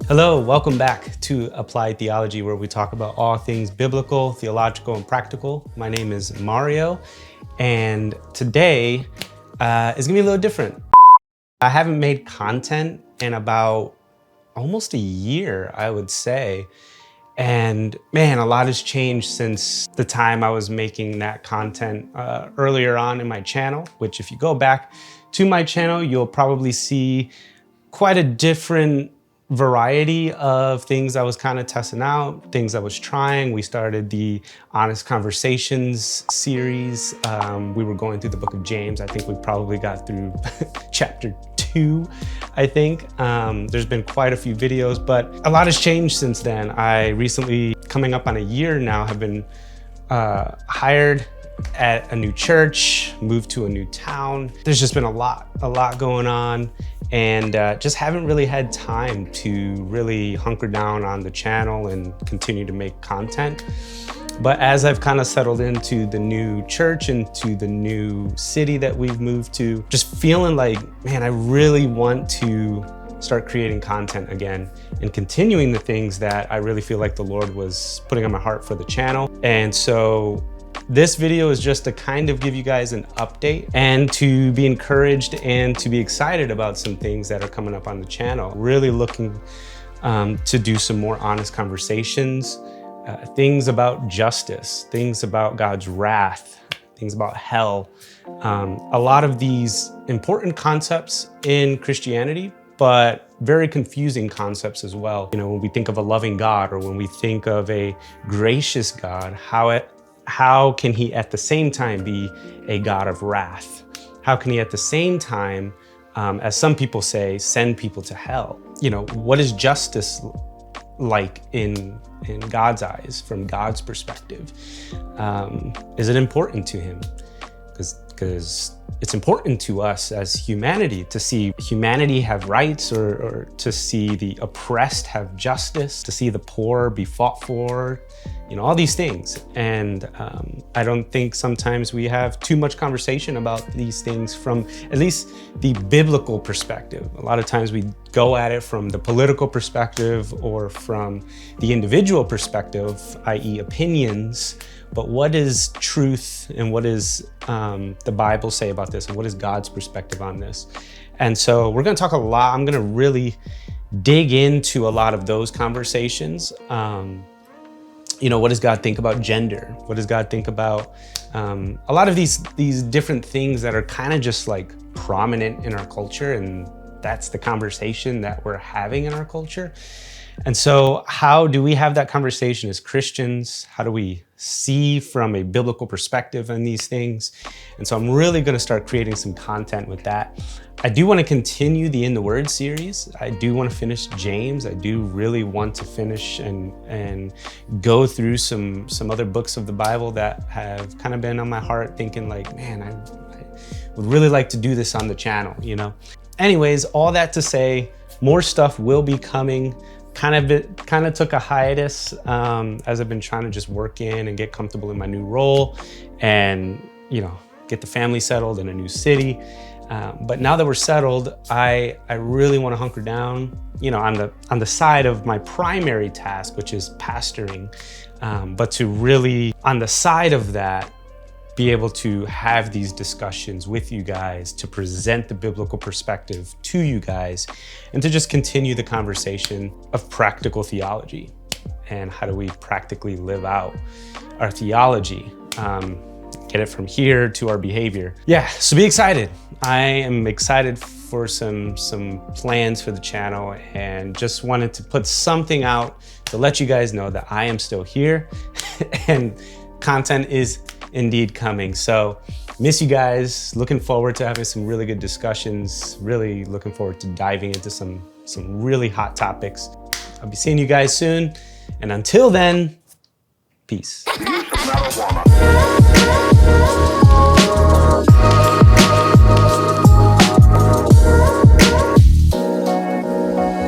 Hello, welcome back to Applied Theology, where we talk about all things biblical, theological, and practical. My name is Mario, and today is gonna be a little different. I haven't made content in about almost a year, I would say. And man, a lot has changed since the time I was making that content earlier on in my channel, which if you go back to my channel, you'll probably see quite a different variety of things I was kind of testing out, things I was trying. We started the Honest Conversations series. We were going through the book of James. I think we probably got through chapter 2, I think. There's been quite a few videos, but a lot has changed since then. I recently, coming up on a year now, have been hired at a new church, moved to a new town. There's just been a lot going on, and just haven't really had time to really hunker down on the channel and continue to make content. But as I've kind of settled into the new church and to the new city that we've moved to, just feeling like, man, I really want to start creating content again and continuing the things that I really feel like the Lord was putting on my heart for the channel. And so this video is just to kind of give you guys an update and to be encouraged and to be excited about some things that are coming up on the channel. Really looking to do some more honest conversations, things about justice, things about God's wrath, things about hell. A lot of these important concepts in Christianity, but very confusing concepts as well. You know, when we think of a loving God or when we think of a gracious God, how can he at the same time be a God of wrath? How can he at the same time, as some people say, send people to hell? You know, what is justice like in God's eyes, from God's perspective? Is it important to him? Because it's important to us as humanity to see humanity have rights, or to see the oppressed have justice, to see the poor be fought for, you know, all these things. And I don't think sometimes we have too much conversation about these things from at least the biblical perspective. A lot of times we go at it from the political perspective or from the individual perspective, i.e. opinions. But what is truth, and what does the Bible say about this, and what is God's perspective on this? And so we're gonna talk a lot. I'm gonna really dig into a lot of those conversations. You know, what does God think about gender? What does God think about a lot of these different things that are kind of just like prominent in our culture, and that's the conversation that we're having in our culture. And so how do we have that conversation as Christians? How do we see from a biblical perspective on these things? And so I'm really going to start creating some content with that. I do want to continue the In the Word series. I do want to finish James. I do really want to finish and go through some other books of the Bible that have kind of been on my heart, thinking like, man, I would really like to do this on the channel, you know? Anyways, all that to say, more stuff will be coming. Kind of took a hiatus as I've been trying to just work in and get comfortable in my new role, and you know, get the family settled in a new city. But now that we're settled, I really want to hunker down, you know, on the side of my primary task, which is pastoring, but to really, on the side of that, be able to have these discussions with you guys, to present the biblical perspective to you guys, and to just continue the conversation of practical theology and how do we practically live out our theology, get it from here to our behavior. Yeah, so be excited. I am excited for some plans for the channel, and just wanted to put something out to let you guys know that I am still here and content is indeed coming. So miss you guys. Looking forward to having some really good discussions. Really looking forward to diving into some really hot topics. I'll be seeing you guys soon. And until then, peace.